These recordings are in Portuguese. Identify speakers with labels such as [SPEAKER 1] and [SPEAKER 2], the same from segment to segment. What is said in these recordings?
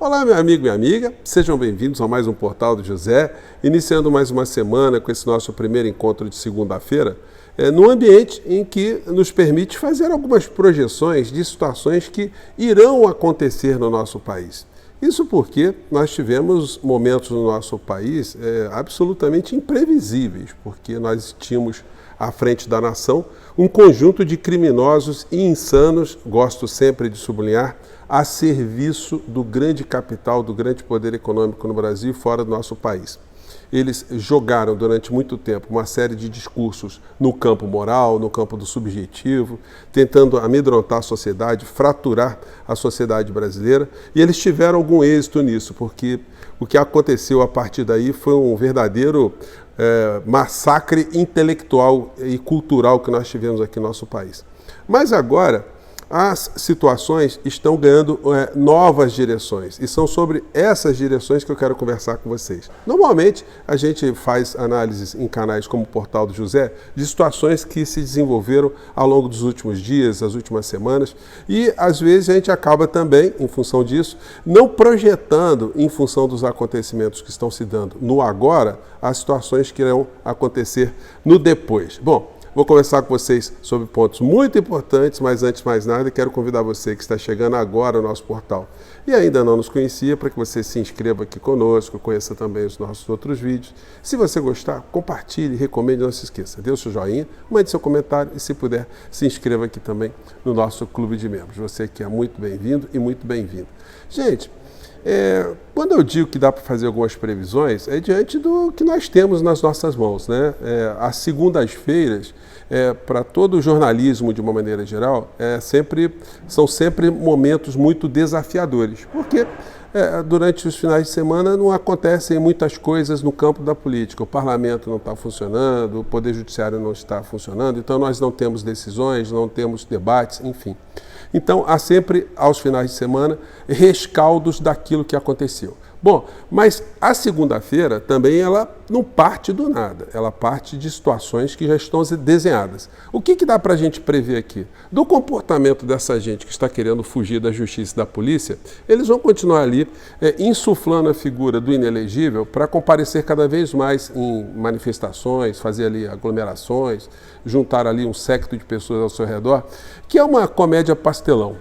[SPEAKER 1] Olá, meu amigo e minha amiga, sejam bem-vindos a mais um Portal do José, iniciando mais uma semana com esse nosso primeiro encontro de segunda-feira, num ambiente em que nos permite fazer algumas projeções de situações que irão acontecer no nosso país. Isso porque nós tivemos momentos no nosso país absolutamente imprevisíveis, porque nós tínhamos à frente da nação um conjunto de criminosos e insanos, gosto sempre de sublinhar, a serviço do grande capital, do grande poder econômico no Brasil e fora do nosso país. Eles jogaram durante muito tempo uma série de discursos no campo moral, no campo do subjetivo, tentando amedrontar a sociedade, fraturar a sociedade brasileira, e eles tiveram algum êxito nisso, porque o que aconteceu a partir daí foi um verdadeiro massacre intelectual e cultural que nós tivemos aqui no nosso país. Mas agora as situações estão ganhando novas direções e são sobre essas direções que eu quero conversar com vocês. Normalmente a gente faz análises em canais como o Portal do José de situações que se desenvolveram ao longo dos últimos dias, as últimas semanas, e às vezes a gente acaba também, em função disso, não projetando em função dos acontecimentos que estão se dando no agora, as situações que irão acontecer no depois. Bom, vou conversar com vocês sobre pontos muito importantes, mas antes de mais nada, quero convidar você que está chegando agora ao nosso portal e ainda não nos conhecia, para que você se inscreva aqui conosco, conheça também os nossos outros vídeos. Se você gostar, compartilhe, recomende, não se esqueça. Dê o seu joinha, mande seu comentário e, se puder, se inscreva aqui também no nosso clube de membros. Você que é muito bem-vindo e muito bem-vindo. Gente, quando eu digo que dá para fazer algumas previsões, é diante do que nós temos nas nossas mãos, né? As segundas-feiras, para todo o jornalismo de uma maneira geral, são sempre momentos muito desafiadores, porque durante os finais de semana não acontecem muitas coisas no campo da política. O parlamento não está funcionando, o poder judiciário não está funcionando, então nós não temos decisões, não temos debates, enfim. Então, há sempre, aos finais de semana, rescaldos daquilo que aconteceu. Bom, mas a segunda-feira também ela não parte do nada, ela parte de situações que já estão desenhadas. O que dá para a gente prever aqui? Do comportamento dessa gente que está querendo fugir da justiça e da polícia, eles vão continuar ali insuflando a figura do inelegível para comparecer cada vez mais em manifestações, fazer ali aglomerações, juntar ali um séquito de pessoas ao seu redor, que é uma comédia pastelão,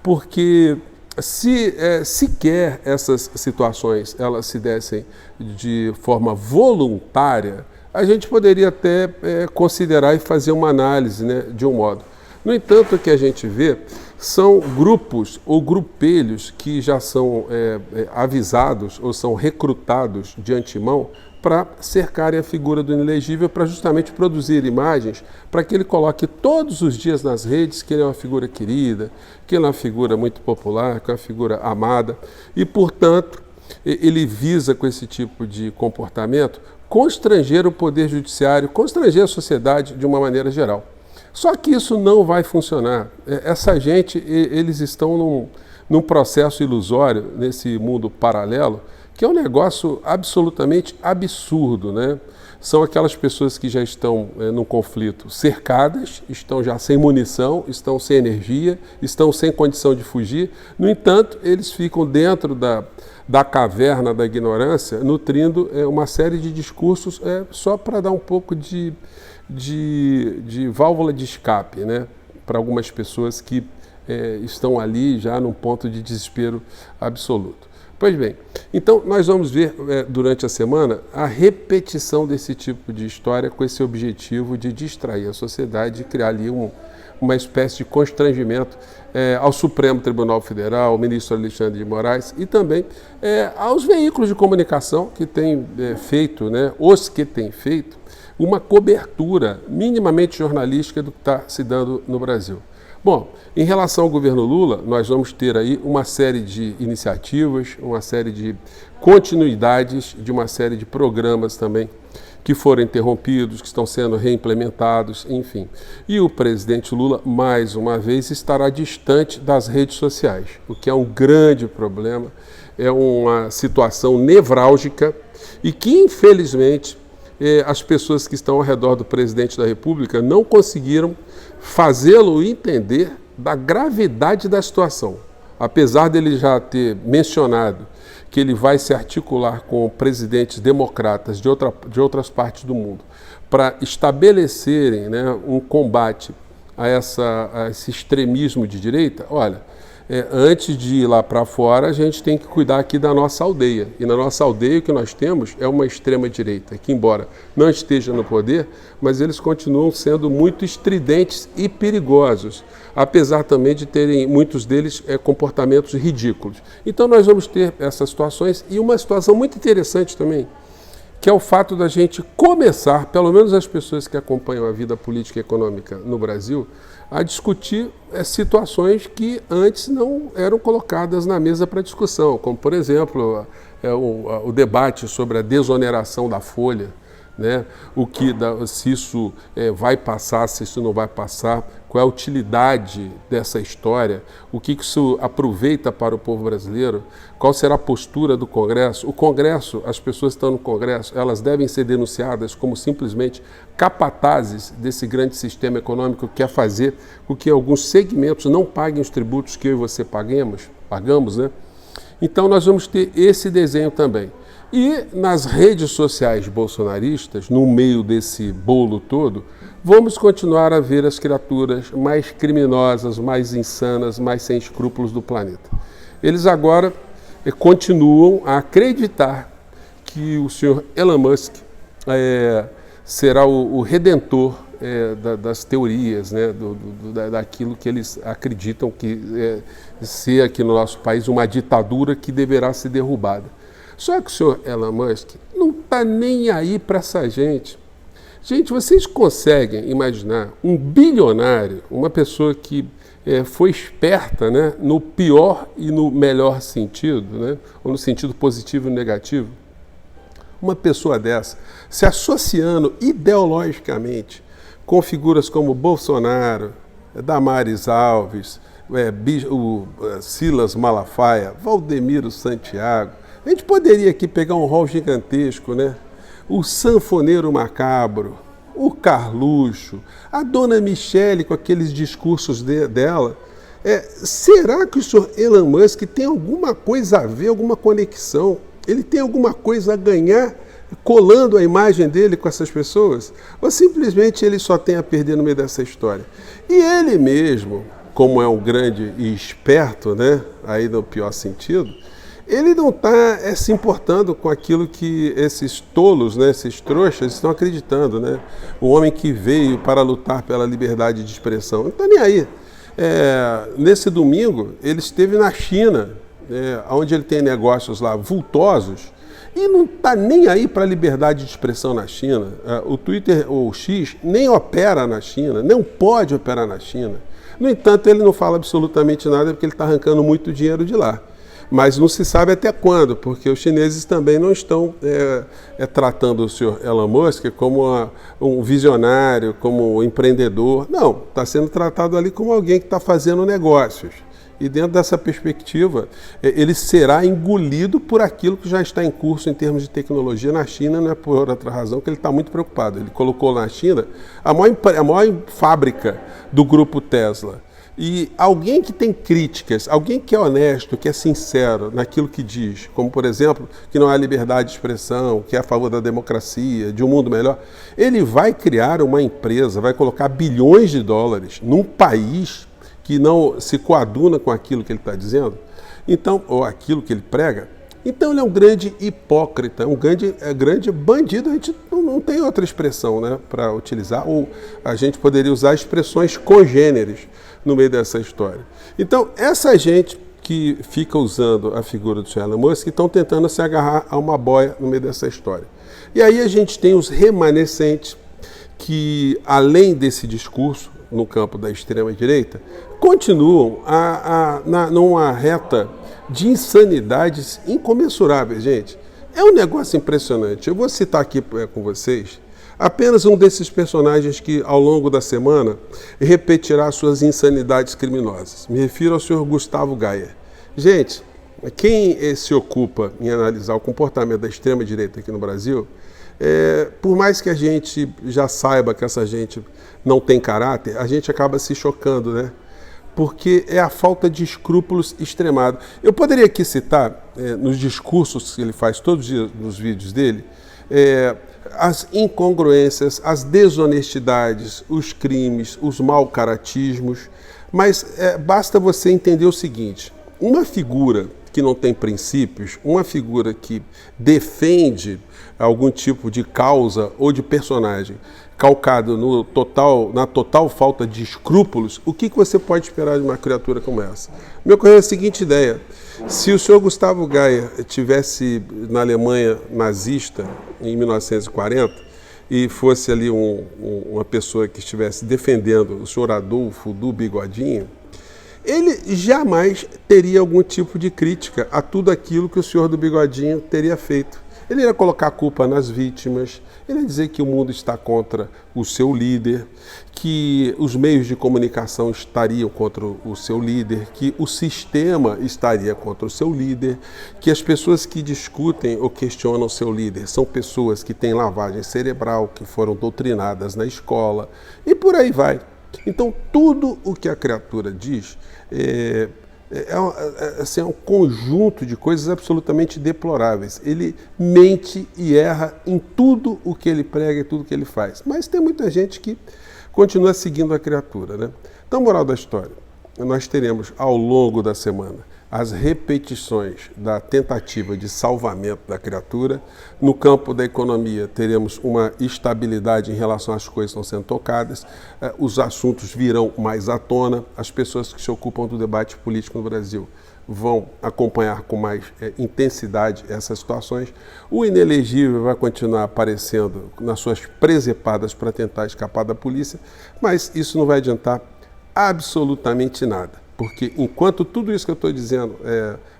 [SPEAKER 1] porque se sequer essas situações elas se dessem de forma voluntária, a gente poderia até considerar e fazer uma análise, né, de um modo. No entanto, o que a gente vê são grupos ou grupelhos que já são avisados ou são recrutados de antemão para cercarem a figura do inelegível, para justamente produzir imagens para que ele coloque todos os dias nas redes que ele é uma figura querida, que ele é uma figura muito popular, que é uma figura amada, e, portanto, ele visa com esse tipo de comportamento constranger o poder judiciário, constranger a sociedade de uma maneira geral. Só que isso não vai funcionar. Essa gente, eles estão num processo ilusório, nesse mundo paralelo, que é um negócio absolutamente absurdo, né? São aquelas pessoas que já estão num conflito cercadas, estão já sem munição, estão sem energia, estão sem condição de fugir. No entanto, eles ficam dentro da caverna da ignorância, nutrindo uma série de discursos só para dar um pouco de válvula de escape, né? Para algumas pessoas que estão ali já num ponto de desespero absoluto. Pois bem, então nós vamos ver durante a semana a repetição desse tipo de história com esse objetivo de distrair a sociedade e criar ali uma espécie de constrangimento ao Supremo Tribunal Federal, ao ministro Alexandre de Moraes e também aos veículos de comunicação que têm feito, né, os que têm feito, uma cobertura minimamente jornalística do que está se dando no Brasil. Bom, em relação ao governo Lula, nós vamos ter aí uma série de iniciativas, uma série de continuidades de uma série de programas também que foram interrompidos, que estão sendo reimplementados, enfim. E o presidente Lula, mais uma vez, estará distante das redes sociais, o que é um grande problema, é uma situação nevrálgica e que, infelizmente, as pessoas que estão ao redor do presidente da República não conseguiram fazê-lo entender da gravidade da situação. apesar dele já ter mencionado que ele vai se articular com presidentes democratas de outras partes do mundo para estabelecerem, né, um combate a esse extremismo de direita, olha, antes de ir lá para fora, a gente tem que cuidar aqui da nossa aldeia. E na nossa aldeia o que nós temos é uma extrema-direita, que embora não esteja no poder, mas eles continuam sendo muito estridentes e perigosos, apesar também de terem, muitos deles, comportamentos ridículos. Então nós vamos ter essas situações e uma situação muito interessante também, que é o fato da gente começar, pelo menos as pessoas que acompanham a vida política e econômica no Brasil, a discutir situações que antes não eram colocadas na mesa para discussão, como, por exemplo, o debate sobre a desoneração da folha, né? Se isso vai passar, se isso não vai passar, qual é a utilidade dessa história, o que isso aproveita para o povo brasileiro, qual será a postura do Congresso. O Congresso, as pessoas que estão no Congresso, elas devem ser denunciadas como simplesmente capatazes desse grande sistema econômico que quer fazer com que alguns segmentos não paguem os tributos que eu e você pagamos, né? Então nós vamos ter esse desenho também. E nas redes sociais bolsonaristas, no meio desse bolo todo, vamos continuar a ver as criaturas mais criminosas, mais insanas, mais sem escrúpulos do planeta. Eles agora continuam a acreditar que o senhor Elon Musk será o redentor das teorias, né, daquilo que eles acreditam que ser aqui no nosso país uma ditadura que deverá ser derrubada. Só que o senhor Elon Musk não está nem aí para essa gente. Gente, vocês conseguem imaginar um bilionário, uma pessoa que foi esperta, né, no pior e no melhor sentido, né, ou no sentido positivo e negativo? Uma pessoa dessa se associando ideologicamente com figuras como Bolsonaro, Damares Alves, Silas Malafaia, Valdemiro Santiago. A gente poderia aqui pegar um rol gigantesco, né? O sanfoneiro macabro, o Carluxo, a dona Michele com aqueles discursos dela. Será que o senhor Elon Musk tem alguma coisa a ver, alguma conexão? Ele tem alguma coisa a ganhar colando a imagem dele com essas pessoas? Ou simplesmente ele só tem a perder no meio dessa história? E ele mesmo, como é um grande e esperto, né? Aí no pior sentido, ele não está se importando com aquilo que esses tolos, né, esses trouxas estão acreditando, né? O homem que veio para lutar pela liberdade de expressão. Não está nem aí. Nesse domingo, ele esteve na China, onde ele tem negócios lá vultosos, e não está nem aí para a liberdade de expressão na China. O Twitter, ou o X, nem opera na China, não pode operar na China. No entanto, ele não fala absolutamente nada porque ele está arrancando muito dinheiro de lá. Mas não se sabe até quando, porque os chineses também não estão tratando o senhor Elon Musk como um visionário, como um empreendedor. Não, está sendo tratado ali como alguém que está fazendo negócios. E dentro dessa perspectiva, ele será engolido por aquilo que já está em curso em termos de tecnologia na China, não é por outra razão que ele está muito preocupado. Ele colocou na China a maior fábrica do grupo Tesla. E alguém que tem críticas, alguém que é honesto, que é sincero naquilo que diz, como, por exemplo, que não há liberdade de expressão, que é a favor da democracia, de um mundo melhor, ele vai criar uma empresa, vai colocar bilhões de dólares num país que não se coaduna com aquilo que ele está dizendo, então, ou aquilo que ele prega. Então ele é um grande hipócrita, um grande bandido. A gente não tem outra expressão, né, para utilizar, ou a gente poderia usar expressões congêneres no meio dessa história. Então, essa gente que fica usando a figura do Elon Musk estão tentando se agarrar a uma boia no meio dessa história. E aí a gente tem os remanescentes que, além desse discurso no campo da extrema-direita, continuam numa reta de insanidades incomensuráveis, gente. É um negócio impressionante. Eu vou citar aqui com vocês apenas um desses personagens que, ao longo da semana, repetirá suas insanidades criminosas. Me refiro ao senhor Gustavo Gayer. Gente, quem se ocupa em analisar o comportamento da extrema-direita aqui no Brasil, por mais que a gente já saiba que essa gente não tem caráter, a gente acaba se chocando, né? porque é a falta de escrúpulos extremado. Eu poderia aqui citar, nos discursos que ele faz todos os dias nos vídeos dele, as incongruências, as desonestidades, os crimes, os mau-caratismos, mas basta você entender o seguinte: uma figura que não tem princípios, uma figura que defende algum tipo de causa ou de personagem calcado na total falta de escrúpulos, o que você pode esperar de uma criatura como essa? Me ocorreu a seguinte ideia: se o senhor Gustavo Geyer tivesse na Alemanha nazista em 1940 e fosse ali uma pessoa que estivesse defendendo o senhor Adolfo do Bigodinho, ele jamais teria algum tipo de crítica a tudo aquilo que o senhor do Bigodinho teria feito. Ele ia colocar a culpa nas vítimas, ele ia dizer que o mundo está contra o seu líder, que os meios de comunicação estariam contra o seu líder, que o sistema estaria contra o seu líder, que as pessoas que discutem ou questionam o seu líder são pessoas que têm lavagem cerebral, que foram doutrinadas na escola, e por aí vai. Então, tudo o que a criatura diz é um conjunto de coisas absolutamente deploráveis. Ele mente e erra em tudo o que ele prega e tudo o que ele faz. Mas tem muita gente que continua seguindo a criatura, né? Então, moral da história, nós teremos ao longo da semana as repetições da tentativa de salvamento da criatura. No campo da economia, teremos uma estabilidade em relação às coisas que estão sendo tocadas, os assuntos virão mais à tona, as pessoas que se ocupam do debate político no Brasil vão acompanhar com mais intensidade essas situações. O inelegível vai continuar aparecendo nas suas presepadas para tentar escapar da polícia, mas isso não vai adiantar absolutamente nada. Porque enquanto tudo isso que eu estou dizendo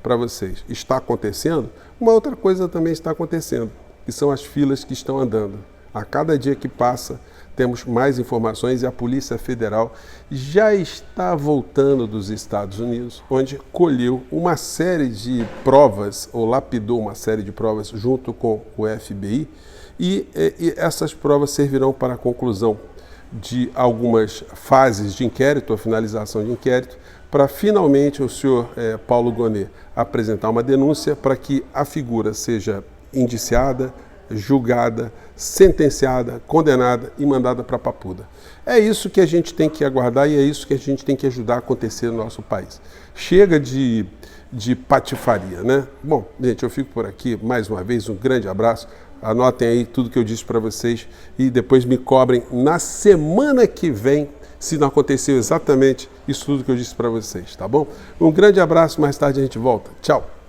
[SPEAKER 1] para vocês está acontecendo, uma outra coisa também está acontecendo, que são as filas que estão andando. A cada dia que passa, temos mais informações e a Polícia Federal já está voltando dos Estados Unidos, onde colheu uma série de provas, ou lapidou uma série de provas junto com o FBI, e essas provas servirão para a conclusão de algumas fases de inquérito, a finalização de inquérito, para finalmente o senhor Paulo Gonet apresentar uma denúncia para que a figura seja indiciada, julgada, sentenciada, condenada e mandada para a papuda. É isso que a gente tem que aguardar e é isso que a gente tem que ajudar a acontecer no nosso país. Chega de patifaria, né? Bom, gente, eu fico por aqui. Mais uma vez, um grande abraço. Anotem aí tudo que eu disse para vocês e depois me cobrem na semana que vem se não aconteceu exatamente isso tudo que eu disse para vocês, tá bom? Um grande abraço, mais tarde a gente volta. Tchau!